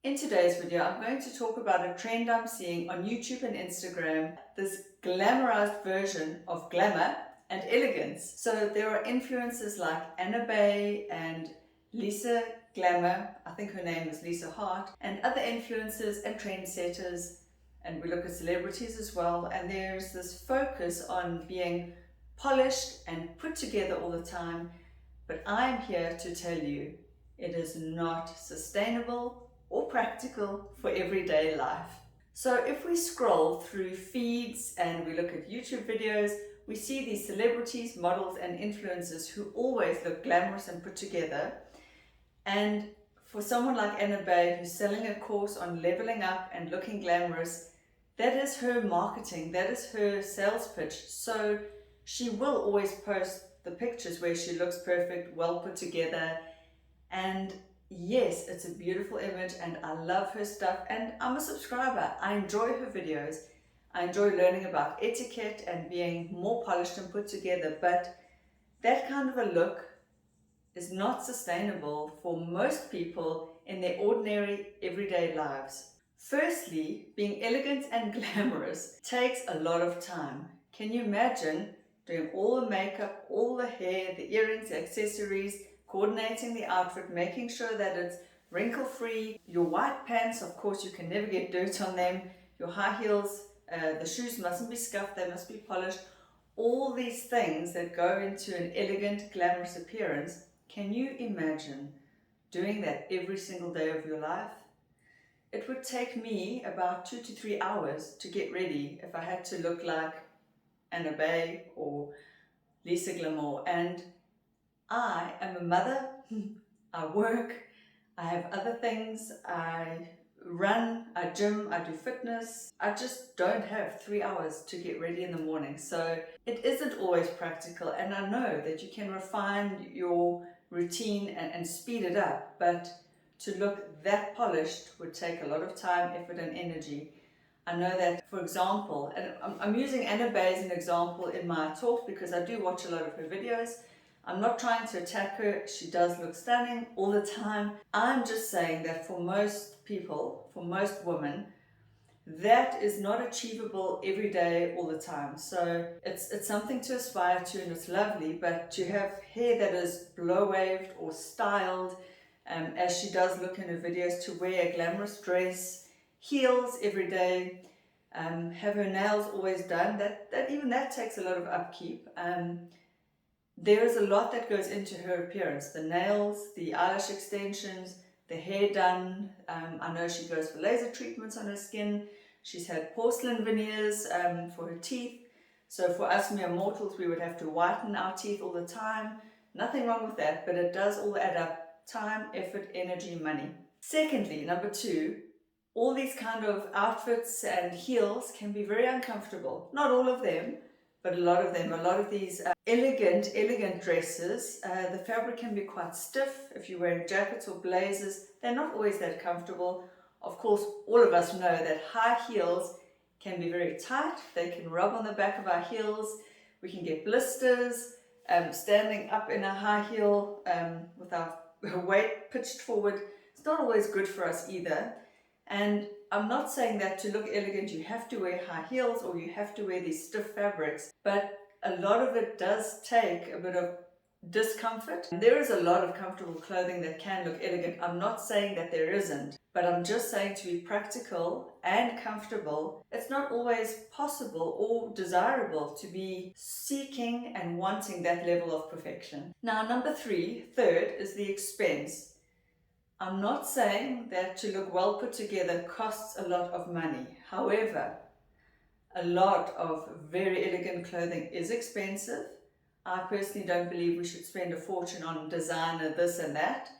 In today's video, I'm going to talk about a trend I'm seeing on YouTube and Instagram, this glamorized version of glamour and elegance. So there are influencers like Anna Bey and Lisa Glamour, I think her name is Lisa Hart, and other influencers and trendsetters, and we look at celebrities as well, and there's this focus on being polished and put together all the time, but I'm here to tell you it is not sustainable or practical for everyday life. So if we scroll through feeds and we look at YouTube videos, we see these celebrities, models and influencers who always look glamorous and put together. And for someone like Anna Bey, who's selling a course on leveling up and looking glamorous, that is her marketing, that is her sales pitch. So she will always post the pictures where she looks perfect, well put together, and yes, it's a beautiful image and I love her stuff and I'm a subscriber. I enjoy her videos. I enjoy learning about etiquette and being more polished and put together, but that kind of a look is not sustainable for most people in their ordinary everyday lives. Firstly, being elegant and glamorous takes a lot of time. Can you imagine doing all the makeup, all the hair, the earrings, the accessories, coordinating the outfit, making sure that it's wrinkle-free. Your white pants, of course, you can never get dirt on them. Your high heels, the shoes mustn't be scuffed, they must be polished. All these things that go into an elegant, glamorous appearance. Can you imagine doing that every single day of your life? It would take me about 2 to 3 hours to get ready if I had to look like Anna Bey or Lisa Glamour. And I am a mother, I work, I have other things, I run, I gym, I do fitness. I just don't have 3 hours to get ready in the morning. So it isn't always practical, and I know that you can refine your routine and speed it up, but to look that polished would take a lot of time, effort and energy. I know that, for example, and I'm using Anna Bey as an example in my talk because I do watch a lot of her videos. I'm not trying to attack her, she does look stunning all the time. I'm just saying that for most people, for most women, that is not achievable every day, all the time. So it's something to aspire to and it's lovely, but to have hair that is blow-waved or styled, as she does look in her videos, to wear a glamorous dress, heels every day, have her nails always done, even that takes a lot of upkeep. There is a lot that goes into her appearance, the nails, the eyelash extensions, the hair done. I know she goes for laser treatments on her skin. She's had porcelain veneers for her teeth. So for us mere mortals, we would have to whiten our teeth all the time. Nothing wrong with that, but it does all add up: time, effort, energy, money. Secondly, number two, all these kind of outfits and heels can be very uncomfortable. Not all of them, but a lot of them. A lot of these elegant dresses, the fabric can be quite stiff. If you're wearing jackets or blazers, they're not always that comfortable. Of course, all of us know that high heels can be very tight. They can rub on the back of our heels. We can get blisters standing up in a high heel with our weight pitched forward. It's not always good for us either. And I'm not saying that to look elegant you have to wear high heels or you have to wear these stiff fabrics, but a lot of it does take a bit of discomfort. And there is a lot of comfortable clothing that can look elegant. I'm not saying that there isn't, but I'm just saying to be practical and comfortable, it's not always possible or desirable to be seeking and wanting that level of perfection. Now, third, is the expense. I'm not saying that to look well put together costs a lot of money. However, a lot of very elegant clothing is expensive. I personally don't believe we should spend a fortune on designer this and that.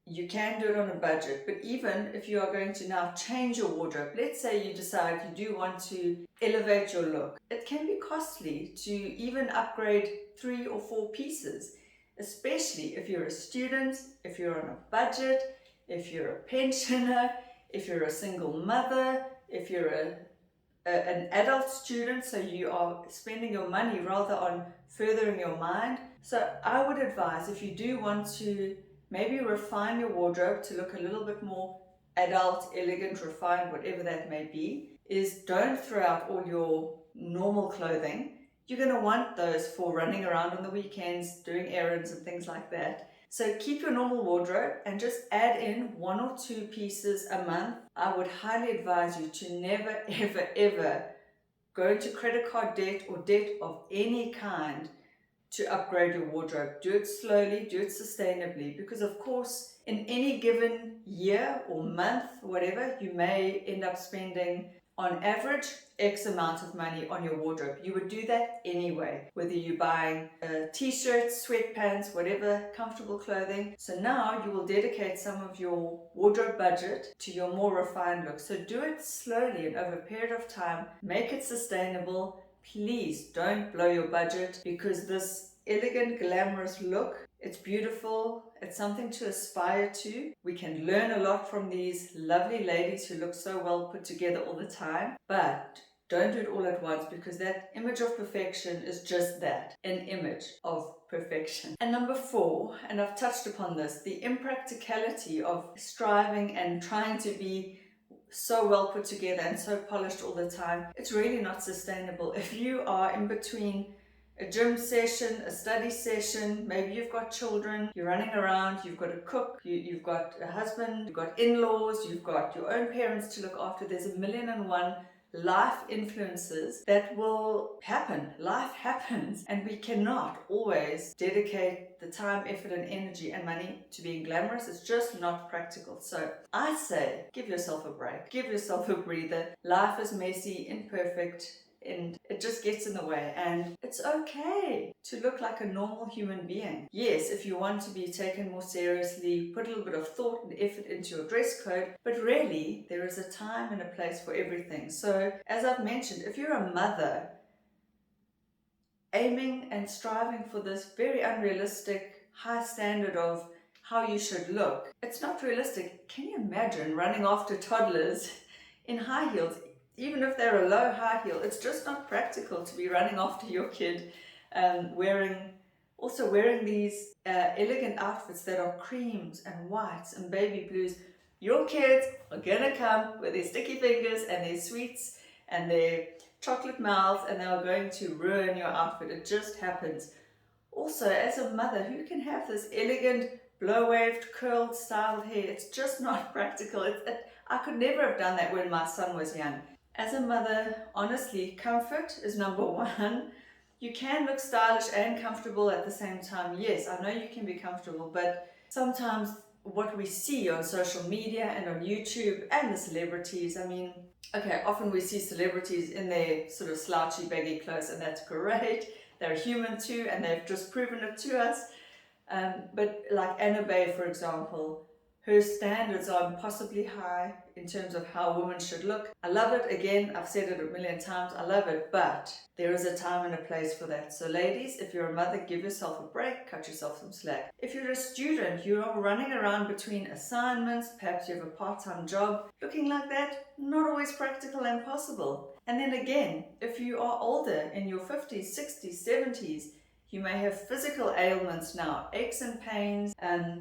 You can do it on a budget, but even if you are going to now change your wardrobe, let's say you decide you do want to elevate your look, it can be costly to even upgrade 3 or 4 pieces. Especially if you're a student, if you're on a budget, if you're a pensioner, if you're a single mother, if you're an adult student, so you are spending your money rather on furthering your mind. So I would advise, if you do want to maybe refine your wardrobe to look a little bit more adult, elegant, refined, whatever that may be, is don't throw out all your normal clothing. You're going to want those for running around on the weekends, doing errands and things like that. So keep your normal wardrobe and just add in 1 or 2 pieces a month. I would highly advise you to never, ever, ever go into credit card debt or debt of any kind to upgrade your wardrobe. Do it slowly, do it sustainably, because of course in any given year or month, whatever, you may end up spending on average X amount of money on your wardrobe. You would do that anyway, whether you're buying t-shirts, sweatpants, whatever, comfortable clothing. So now you will dedicate some of your wardrobe budget to your more refined look. So do it slowly and over a period of time. Make it sustainable. Please don't blow your budget, because this elegant, glamorous look, it's beautiful. It's something to aspire to. We can learn a lot from these lovely ladies who look so well put together all the time, but don't do it all at once, because that image of perfection is just that, an image of perfection. And number 4, and I've touched upon this, the impracticality of striving and trying to be so well put together and so polished all the time. It's really not sustainable. If you are in between a gym session, a study session, maybe you've got children, you're running around, you've got a cook, you've got a husband, you've got in-laws, you've got your own parents to look after. There's a million and one life influences that will happen. Life happens, and we cannot always dedicate the time, effort and energy and money to being glamorous. It's just not practical. So I say, give yourself a break, give yourself a breather. Life is messy, imperfect, and it just gets in the way, and it's okay to look like a normal human being. Yes, if you want to be taken more seriously, put a little bit of thought and effort into your dress code, but really there is a time and a place for everything. So as I've mentioned, if you're a mother aiming and striving for this very unrealistic high standard of how you should look, it's not realistic. Can you imagine running after toddlers in high heels? Even if they're a low high heel, it's just not practical to be running after your kid, wearing these elegant outfits that are creams and whites and baby blues. Your kids are gonna come with their sticky fingers and their sweets and their chocolate mouths, and they are going to ruin your outfit. It just happens. Also, as a mother, who can have this elegant blow-waved, curled, styled hair? It's just not practical. I could never have done that when my son was young. As a mother, honestly, comfort is number 1. You can look stylish and comfortable at the same time. Yes, I know you can be comfortable, but sometimes what we see on social media and on YouTube and the celebrities, I mean, okay, often we see celebrities in their sort of slouchy, baggy clothes, and that's great. They're human too, and they've just proven it to us. But like Anna Bey, for example, her standards are impossibly high in terms of how women should look. I love it. Again, I've said it a million times. I love it, but there is a time and a place for that. So ladies, if you're a mother, give yourself a break, cut yourself some slack. If you're a student, you are running around between assignments, perhaps you have a part-time job, looking like that, not always practical and possible. And then again, if you are older, in your 50s, 60s, 70s, you may have physical ailments now, aches and pains,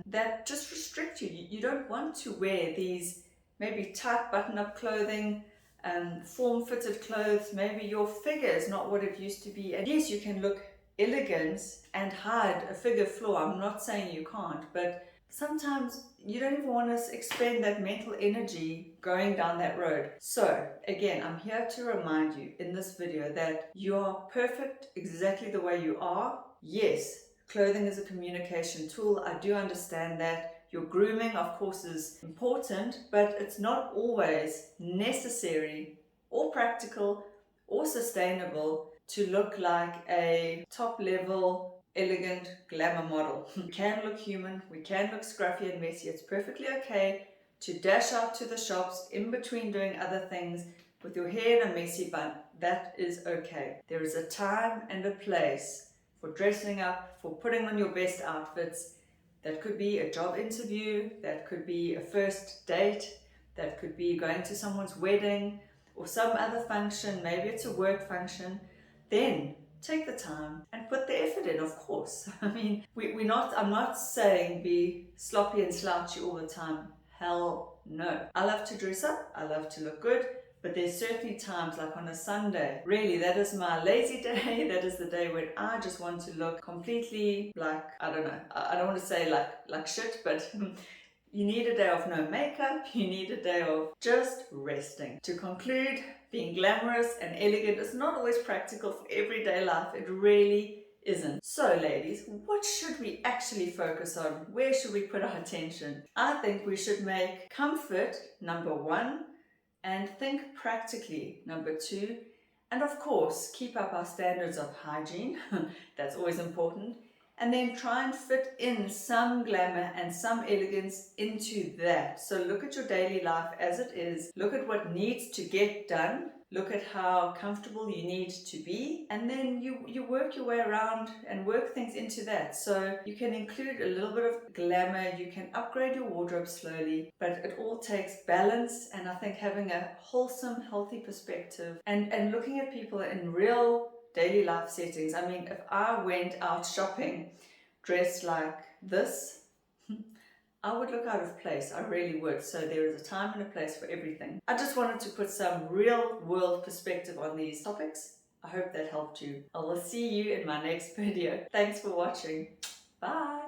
that just restrict you. You don't want to wear these maybe tight button-up clothing, form-fitted clothes. Maybe your figure is not what it used to be. And yes, you can look elegant and hide a figure flaw. I'm not saying you can't, but sometimes you don't even want to expend that mental energy going down that road. So again, I'm here to remind you in this video that you are perfect exactly the way you are. Yes, clothing is a communication tool. I do understand that. Your grooming, of course, is important, but it's not always necessary or practical or sustainable to look like a top-level, elegant glamour model. We can look human, we can look scruffy and messy. It's perfectly okay to dash out to the shops in between doing other things with your hair in a messy bun. That is okay. There is a time and a place for dressing up, for putting on your best outfits. That could be a job interview, that could be a first date, that could be going to someone's wedding or some other function. Maybe it's a work function. Then take the time and put the effort in, of course. I mean, I'm not saying be sloppy and slouchy all the time. Hell No. I love to dress up, I love to look good, but there's certainly times like on a Sunday, really that is my lazy day, that is the day when I just want to look completely like, I don't know, I don't want to say like shit, but you need a day of no makeup, you need a day of just resting. To conclude, being glamorous and elegant is not always practical for everyday life, it really isn't. So ladies, what should we actually focus on? Where should we put our attention? I think we should make comfort number one, and think practically number two, and of course keep up our standards of hygiene, that's always important, and then try and fit in some glamour and some elegance into that. So look at your daily life as it is, look at what needs to get done, look at how comfortable you need to be, and then you work your way around and work things into that. So you can include a little bit of glamour, you can upgrade your wardrobe slowly, but it all takes balance, and I think having a wholesome, healthy perspective and looking at people in real daily life settings. I mean, if I went out shopping dressed like this, I would look out of place, I really would. So there is a time and a place for everything. I just wanted to put some real world perspective on these topics. I hope that helped you. I will see you in my next video. Thanks for watching. Bye.